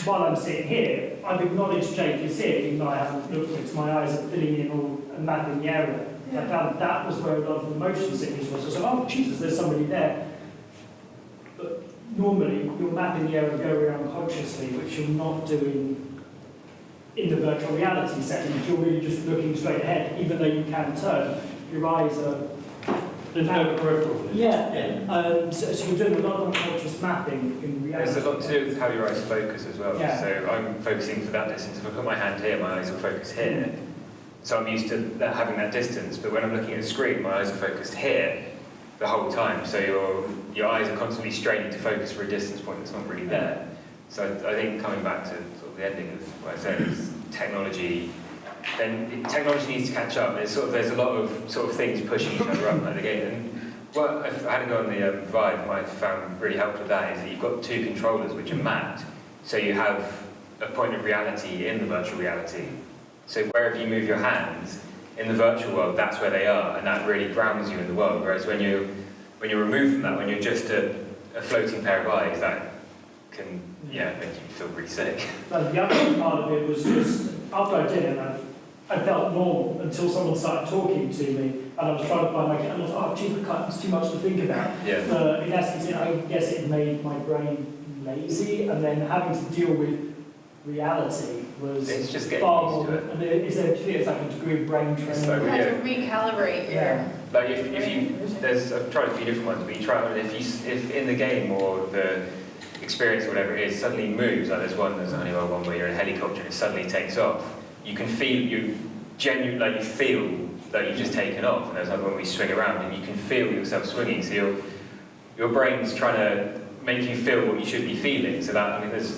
while I'm sitting here, I've acknowledged Jake is here, even though I haven't looked at it, 'cause my eyes are filling in all and mapping the area. Yeah. I found that was where a lot of the motion sickness was. So I was like, oh Jesus, there's somebody there. But normally, you're mapping the area and go around consciously, which you're not doing in the virtual reality setting. You're really just looking straight ahead, even though you can turn. Your eyes are... there's no peripheral. Yeah, so you're doing a lot of unconscious mapping in reality. There's a lot to do with how your eyes focus as well. Yeah. So I'm focusing for that distance. If I put my hand here, my eyes will focus here. So I'm used to having that distance, but when I'm looking at a screen, my eyes are focused here the whole time. So your eyes are constantly straining to focus for a distance point that's not really there. So I think coming back to sort of the ending of what I said is technology needs to catch up. There's a lot of sort of things pushing each other up like the game. And what I had to go on the Vive, what I found really helped with that is that you've got two controllers which are mapped. So you have a point of reality in the virtual reality. So wherever you move your hands in the virtual world, that's where they are, and that really grounds you in the world. Whereas when you're removed from that, when you're just a floating pair of eyes, that can make you feel really sick. But the other part of it was just, after I did it, I felt normal until someone started talking to me, and I was trying to find and I was like, oh, gee, it's too much to think about. Yeah. In essence, I guess it made my brain lazy, and then having to deal with reality was It's just getting far used more. to it. And it's like a degree of brain training. So, You have to recalibrate your... Like I've tried a few different ones, but you try it, if in the game or the experience or whatever it is suddenly moves, like there's Honeywell one where you're in a helicopter and it suddenly takes off, you can feel, you feel that you've just taken off, and there's another one where you swing around and you can feel yourself swinging, so your brain's trying to make you feel what you should be feeling, so that, it's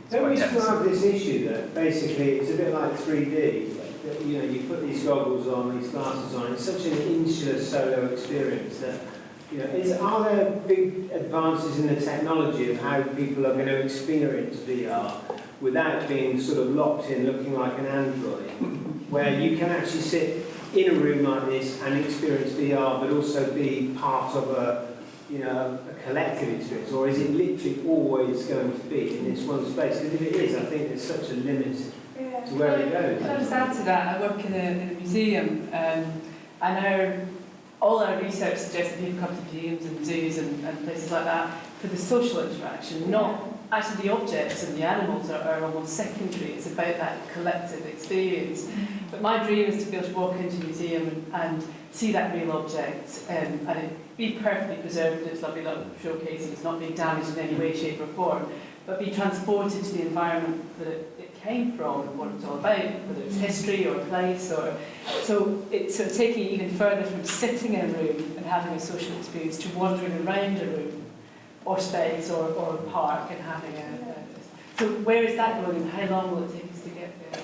Don't we quite still tense. have this issue that basically it's a bit like 3D, that, you put these goggles on, these glasses on, it's such an insular solo experience that, are there big advances in the technology of how people are going to experience VR? without being sort of locked in, looking like an android, where you can actually sit in a room like this and experience VR, but also be part of a, you know, a collective experience? Or is it literally always going to be in this one space? Because if it is, I think there's such a limit to where it goes. Can I just add to that? I work in a museum, and all our research suggests that people come to museums and zoos and places like that for the social interaction, not actually the objects and the animals are almost secondary. It's about that collective experience. But my dream is to be able to walk into a museum and see that real object and it be perfectly preserved in its lovely little showcase and it's not being damaged in any way, shape or form, but be transported to the environment that it came from and what it's all about, whether it's history or place or... So it's sort of taking it even further from sitting in a room and having a social experience to wandering around a room or space or a park and having a... So where is that going and how long will it take us to get there?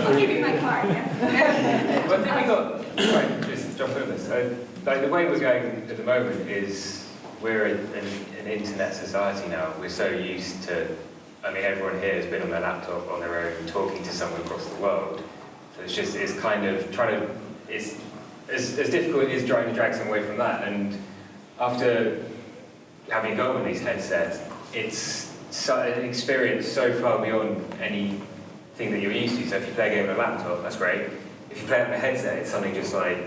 I'll give you my card, yeah. Well, I think we got, right, just to jump over this. So, like the way we're going at the moment is we're an internet society now. We're so used to, I mean, everyone here has been on their laptop on their own, talking to someone across the world. So it's kind of trying to, it's as difficult as trying to drag someone away from that. And after having gone with these headsets, it's an experience so far beyond anything that you're used to. So if you play a game on a laptop, that's great. If you play it on a headset, it's something just like...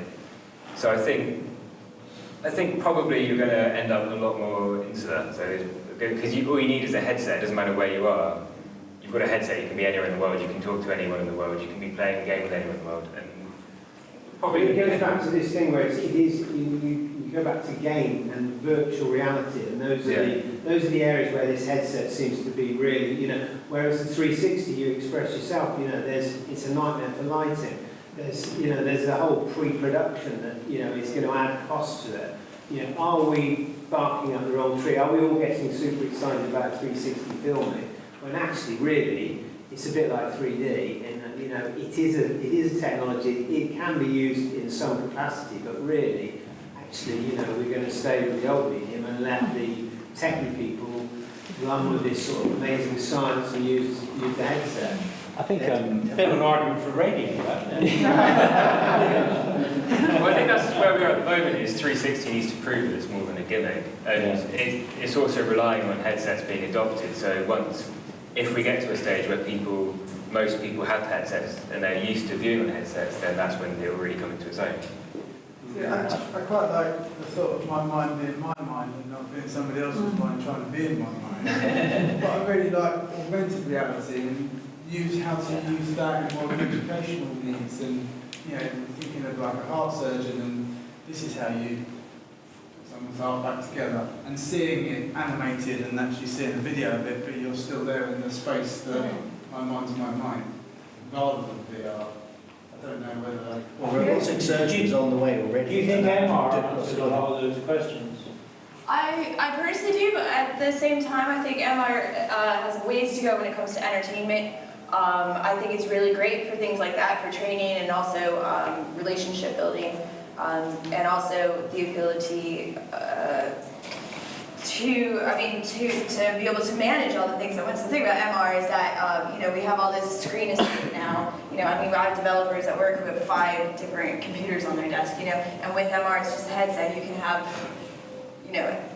So I think probably you're going to end up a lot more into that. So because all you need is a headset. It doesn't matter where you are. You've got a headset. You can be anywhere in the world. You can talk to anyone in the world. You can be playing a game with anyone in the world. And probably it goes back to this thing where you go back to game and virtual reality, and those are the areas where this headset seems to be really, you know. Whereas the 360, you express yourself. You know, it's a nightmare for lighting. There's a whole pre-production that is going to add cost to it. You know, are we barking up the wrong tree? Are we all getting super excited about 360 filming when actually, really, it's a bit like 3D? And it is a technology. It can be used in some capacity, but really, actually, we're going to stay with the old medium and let the techie people run with this sort of amazing science and use the headset. I think a bit of an argument for radio, right? Well, I think that's where we are at the moment, is 360 needs to prove that it's more than a gimmick. And it's also relying on headsets being adopted. So if we get to a stage where most people have headsets and they're used to viewing on headsets, then that's when it will really come into its own. Yeah, I quite like the thought of my mind being my mind and not being somebody else's mind trying to be in my mind. But I really like augmented reality and how to use that in more educational needs, and thinking of like a heart surgeon, and this is how you put someone's heart back together, and seeing it animated and actually seeing a video of it, but you're still there in the space that my mind's my mind, rather than VR. I don't know whether... Well, robotic surgery is on the way already. Do you think MR answers a lot of those questions? I personally do, but at the same time, I think MR has ways to go when it comes to entertainment. I think it's really great for things like that, for training and also relationship building, and also the ability to be able to manage all the things at once. The thing about MR is that we have all this screen now. I have developers at work who have 5 different computers on their desk. And with MR, it's just a headset. You can have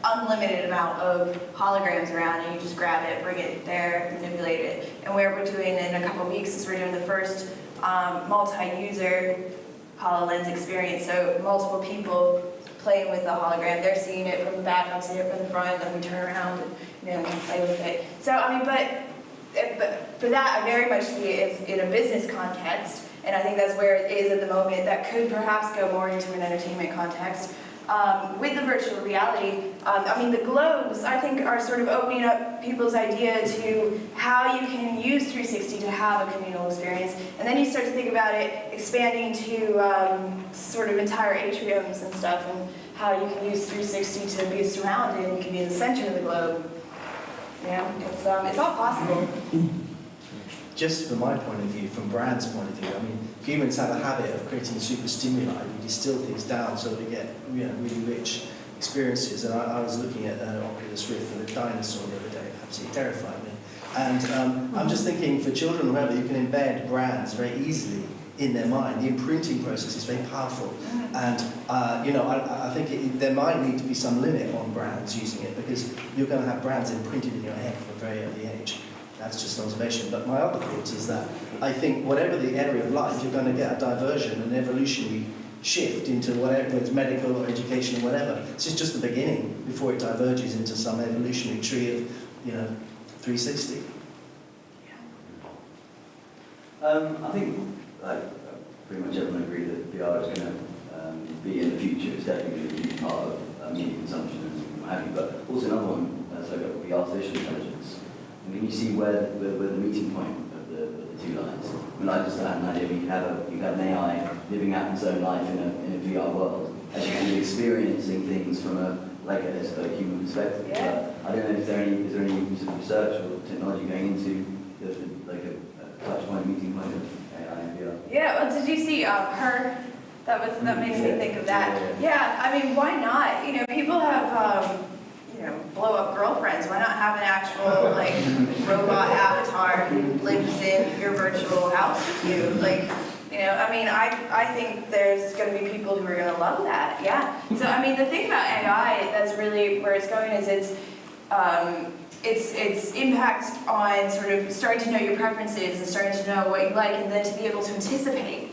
unlimited amount of holograms around, and you just grab it, bring it there, manipulate it. And where we're doing in a couple of weeks is we're doing the first multi-user HoloLens experience. So multiple people playing with the hologram. They're seeing it from the back, I'm seeing it from the front, then we turn around and play with it. So but for that, I very much see it in a business context, and I think that's where it is at the moment. That could perhaps go more into an entertainment context. With the virtual reality, the globes, I think, are sort of opening up people's idea to how you can use 360 to have a communal experience. And then you start to think about it expanding to sort of entire atriums and stuff, and how you can use 360 to be surrounded, and you can be in the center of the globe. It's all possible. Just from my point of view, from Brad's point of view, humans have a habit of creating super stimuli. We distill things down so we get really rich experiences. And I was looking at Oculus Rift with a dinosaur the other day, it absolutely terrified me. And I'm just thinking, for children, whoever, you can embed brands very easily in their mind. The imprinting process is very powerful. And, I think there might need to be some limit on brands using it, because you're going to have brands imprinted in your head from a very early age. That's just an observation. But my other thought is that I think whatever the area of life, you're going to get a diversion, an evolutionary shift into whatever, it's medical or education or whatever. It's just the beginning before it diverges into some evolutionary tree of, 360. I think pretty much everyone agrees that VR is going to be in the future. It's definitely going to be part of media consumption and what have you. But also another one, so would be artificial intelligence. And can you see where the meeting point of the two lines? I mean, I just had an idea. You have an AI living out its own life in a VR world, as you can be experiencing things from a human perspective. Yeah. But I don't know if is there any sort of research or technology going into a touch point, meeting point of AI and VR. Yeah, well, did you see her? That makes me think of that. Yeah, I mean, why not? People have, blow up girlfriends. Why not have an actual, robot avatar who lives in your virtual house with you? I think there's going to be people who are going to love that. Yeah. So, the thing about AI that's really where it's going is its impact on sort of starting to know your preferences and starting to know what you like, and then to be able to anticipate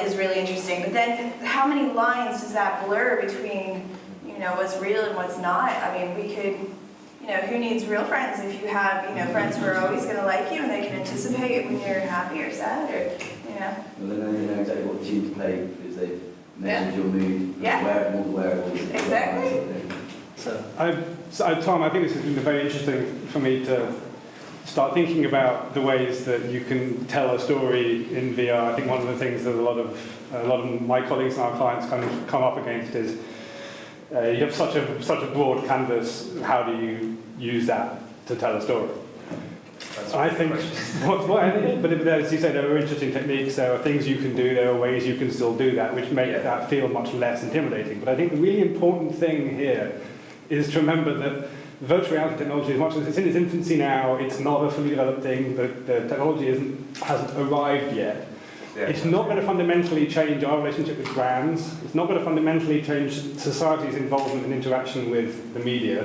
is really interesting. But then how many lines does that blur between, what's real and what's not? We could, who needs real friends if you have, friends who are always going to like you and they can anticipate when you're happy or sad or, Well, they know exactly what tune to play because they've measured your mood, all the wearables. Exactly. Tom, I think this has been very interesting for me to start thinking about the ways that you can tell a story in VR. I think one of the things that a lot of my colleagues and our clients kind of come up against is you have such a broad canvas. How do you use that to tell a story? I think, but as you say, there are interesting techniques. There are things you can do. There are ways you can still do that, which make that feel much less intimidating. But I think the really important thing here is to remember that virtual reality technology, as much as it's in its infancy now, it's not a fully developed thing. The technology hasn't arrived yet. Yeah. It's not going to fundamentally change our relationship with brands. It's not going to fundamentally change society's involvement and interaction with the media.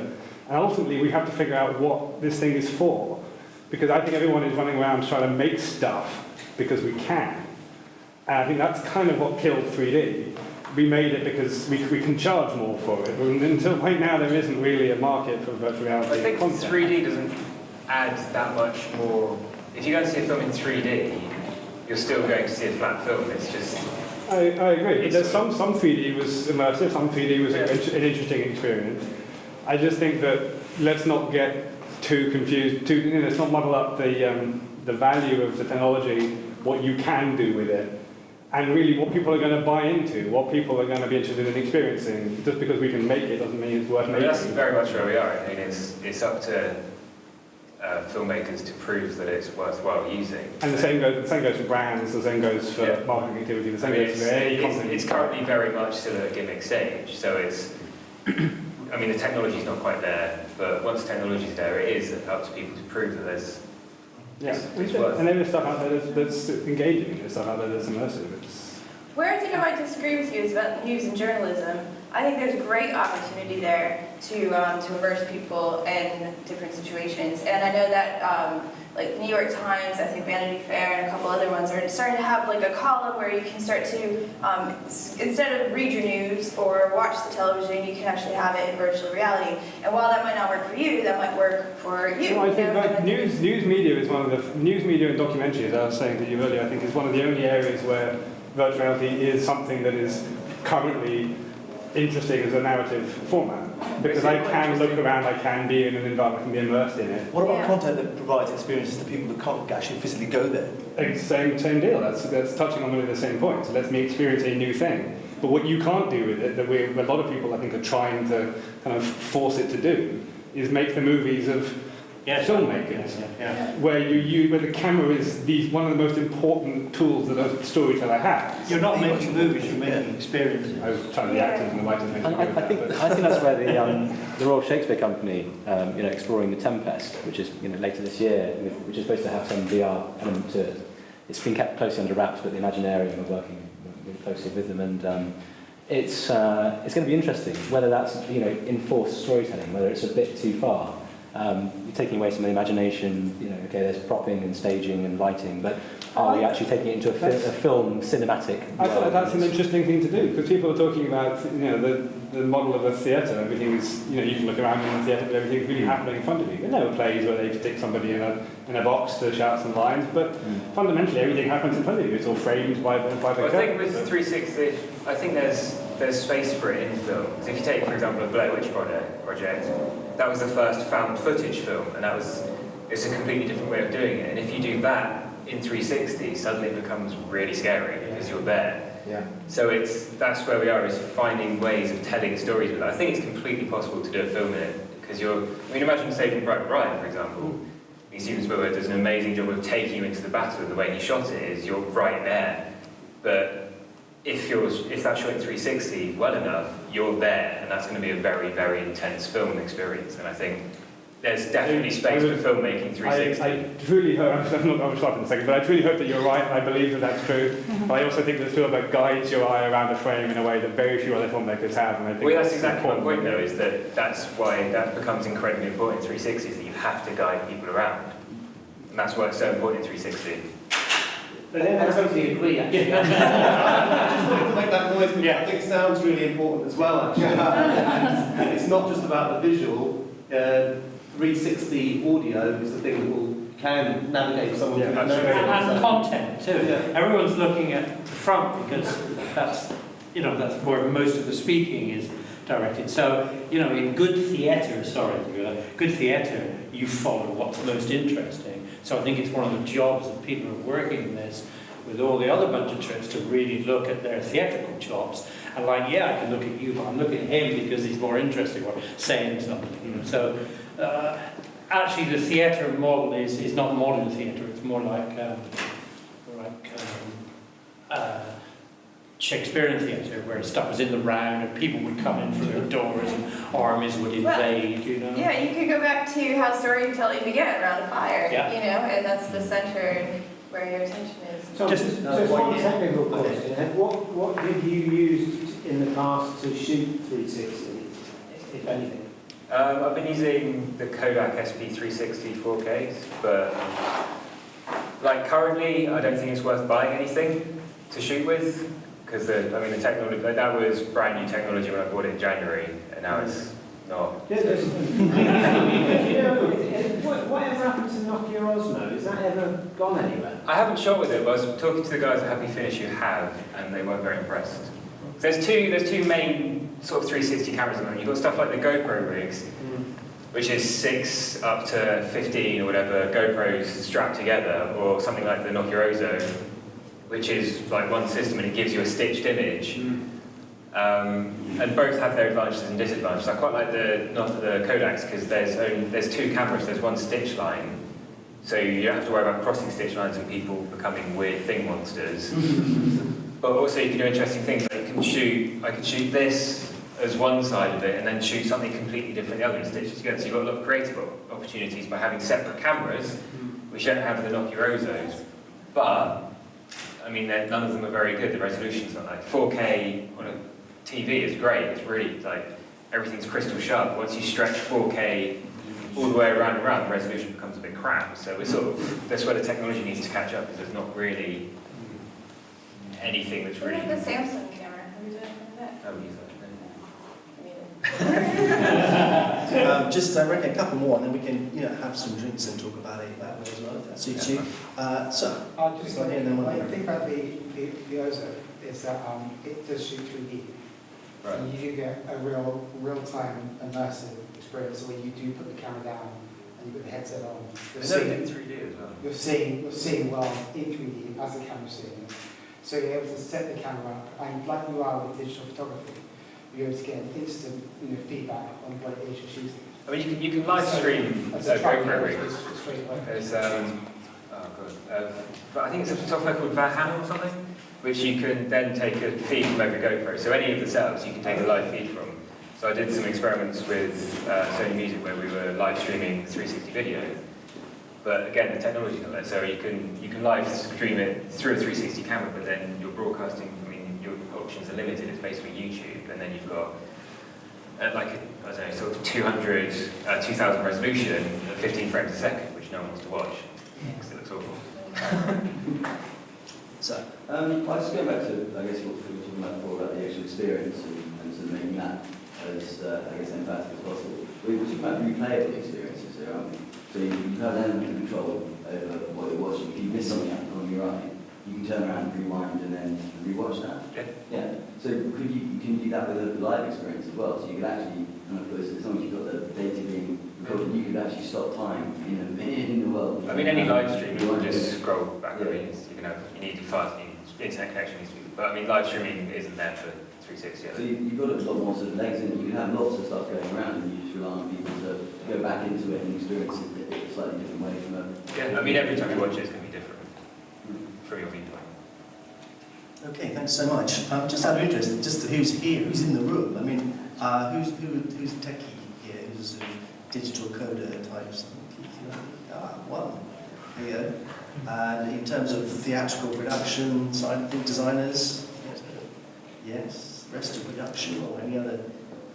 And ultimately, we have to figure out what this thing is for. Because I think everyone is running around trying to make stuff because we can. And I think that's kind of what killed 3D. We made it because we can charge more for it. But until right now, there isn't really a market for virtual reality. I think content. 3D doesn't add that much more. If you go and see a film in 3D, you're still going to see a flat film. It's just... I agree. There's some 3D was immersive, some 3D was an interesting experience. I just think that let's not get too confused. Let's not muddle up the value of the technology, what you can do with it, and really what people are going to buy into, what people are going to be interested in experiencing. Just because we can make it doesn't mean it's worth making. That's very much where we are. I mean, it's up to filmmakers to prove that it's worthwhile using. And the same goes for brands. The same goes for marketing activity. The same goes for any content. It's currently very much still at a gimmick stage. So it's. I mean, the technology's not quite there, but once the technology's there, it is up to people to prove that there's. It's worth. And then there's stuff out there that's engaging. There's stuff out there that's immersive. Where I think I might disagree with you is about news and journalism. I think there's a great opportunity there to immerse people in different situations. And I know that like New York Times, I think Vanity Fair, and a couple other ones are starting to have like a column where you can start to, instead of read your news or watch the television, you can actually have it in virtual reality. And while that might not work for you, that might work for you. Well, I think like news media is one of the news media and documentaries. I was saying to you earlier, I think is one of the only areas where virtual reality is something that is currently interesting as a narrative format. Because I can look around, I can be in an environment, I can be immersed in it. What about content that provides experiences to people that can't actually physically go there? Same deal. That's touching on one of the same points. It lets me experience a new thing. But what you can't do with it, that a lot of people I think are trying to kind of force it to do, is make the movies of filmmakers, where where the camera is one of the most important tools that a storyteller has. You're not making movies, you're making experiences. I was telling the actors and the writers. I think that's where the Royal Shakespeare Company, exploring the Tempest, which is later this year, which is supposed to have some VR element to it. It's been kept closely under wraps, but the Imaginarium are working really closely with them, and it's going to be interesting whether that's enforced storytelling, whether it's a bit too far. You're taking away some of the imagination. Okay, there's propping and staging and lighting, but are we actually taking it into a film cinematic? I thought that's an interesting thing to do, because people are talking about the model of a theatre. Everything is you can look around in the theatre, but everything's really happening in front of you. There are plays where they stick somebody in a box to shout some lines, but fundamentally everything happens in front of you. It's all framed by the I think with 360, I think there's space for it in film. Because if you take, for example, a Blair Witch project, that was the first found footage film, and it's a completely different way of doing it. And if you do that in 360, suddenly it becomes really scary because you're there. Yeah. So that's where we are, is finding ways of telling stories with that. I think it's completely possible to do a film in it, because imagine Saving Private Ryan, for example. Steven Spielberg does an amazing job of taking you into the battle, and the way he shot it is you're right there. But if that's shot in 360 well enough, you're there, and that's going to be a very, very intense film experience. And I think there's definitely space for filmmaking 360. I truly hope, I'm not going to stop in a second, but I truly hope that you're right, and I believe that that's true. But I also think that Spielberg guides your eye around the frame in a way that very few other filmmakers have. And I think that's exactly my point, though, is that's why that becomes incredibly important in 360, is that you have to guide people around. And that's why it's so important in 360. I totally agree, actually. I just wanted to make that noise because I think sound's really important as well, actually. And it's not just about the visual. 360 audio is the thing that can navigate someone through the narrative. And content too. Yeah. Everyone's looking at the front because that's where most of the speaking is directed. So, in good theatre, you follow what's most interesting. So I think it's one of the jobs of people who are working in this, with all the other bunch of trips, to really look at their theatrical chops. And I can look at you, but I'm looking at him because he's more interesting or saying something. So actually the theatre model is not modern theatre, it's more like Shakespearean theatre, where stuff was in the round and people would come in through their doors and armies would invade, Yeah, you could go back to how storytelling began around a fire, and that's the center where your attention is. So just one technical question. What did you use in the past to shoot 360, if anything? I've been using the Kodak SP360 4Ks, but currently I don't think it's worth buying anything to shoot with, because the technology, that was brand new technology when I bought it in January, and now it's not. Whatever happened to Nokia Osmo? Is that ever gone anywhere? I haven't shot with it, but I was talking to the guys at Happy Finish who have, and they weren't very impressed. There's two main sort of 360 cameras at the moment. You've got stuff like the GoPro rigs, which is 6 up to 15 or whatever GoPros strapped together, or something like the Nokia Ozo, which is like one system and it gives you a stitched image. And both have their advantages and disadvantages. I quite like the Kodaks because there's two cameras, there's one stitch line, so you don't have to worry about crossing stitch lines and people becoming weird thing monsters. But also you can do interesting things. Like I can shoot this as one side of it and then shoot something completely different the other and stitch it together. So you've got a lot of creative opportunities by having separate cameras, which you don't have with the Nokia Ozos. But none of them are very good. The resolution's not like 4K on a TV is great. It's really everything's crystal sharp. Once you stretch 4K all the way around and around, the resolution becomes a bit crap. So that's where the technology needs to catch up, because there's not really anything that's really. What about the Samsung camera? Have you done that? I would use that. Just I reckon a couple more, and then we can have some drinks and talk about it that way as well, if that suits you. So I'll just go ahead, and then we'll the thing about the Ozo is that it does shoot 3D. Right. So you do get a real-time immersive experience where you do put the camera down and you put the headset on. It's in 3D as well. You're seeing well in 3D as the camera's seeing it. So you're able to set the camera up, and like you are with digital photography, you're able to get instant feedback on what it is you're shooting. I mean, you can live stream GoPro rigs. There's, I think it's a software called Valhalla or something, which you can then take a feed from every GoPro. So any of the setups you can take a live feed from. So I did some experiments with Sony Music where we were live streaming 360 video. But again, the technology's not there, so you can live stream it through a 360 camera, but then you're broadcasting, I mean, your options are limited. It's basically YouTube, and then you've got like, I don't know, sort of 2000 resolution at 15 frames a second, which no one wants to watch, because it looks awful. So, I was just going back to, I guess, what we were talking about before, about the actual experience and sort of making that as, I guess, emphatic as possible. We were talking about replayable experiences here, aren't we? So you have an element of control over what you're watching. If you miss something on your eye, you can turn around, rewind, and then rewatch that. Yeah. So can you do that with a live experience as well? So you could actually, and of course, as long as you've got the data being recorded, you could actually stop time in the world. I mean, any live stream, you can just scroll back. I mean, you need fast, internet connection needs to be. But I mean, live streaming isn't there for 360. So you've got a lot more sort of legs in it. You can have lots of stuff going around, and you just rely on people to go back into it and experience it a slightly different way from a... Yeah, I mean, every time you watch it, it's going to be different from your viewpoint. okay, thanks so much. Just out of interest, just who's here, who's in the room? I mean, who's techie here? Who's a sort of digital coder type something? One. There you go. And in terms of theatrical production, side of things, designers? Yes. Rest of production or any other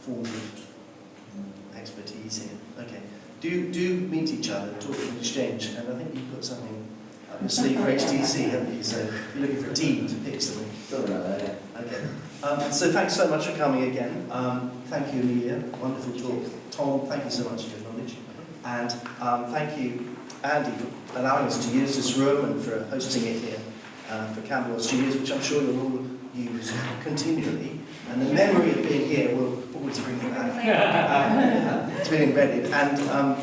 form of expertise here? Okay. Do meet each other, talk and exchange, and I think you've got something up your sleeve for HTC, haven't you? So you're looking for a team to pick something. Something like that, yeah. Okay. So thanks so much for coming again. Thank you, Amelia. Wonderful talk. Tom, thank you so much for your knowledge. And thank you, Andy, for allowing us to use this room and for hosting it here for Camberwell Studios, which I'm sure you'll all use continually. And the memory of being here will always bring you back. It's been embedded. And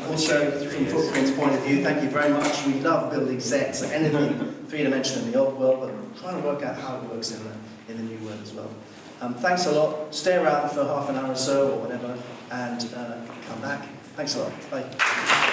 also, from Footprint's point of view, thank you very much. We love building sets, anything three-dimensional in the old world, but trying to work out how it works in the new world as well. Thanks a lot. Stay around for half an hour or so, or whatever, and come back. Thanks a lot. Bye.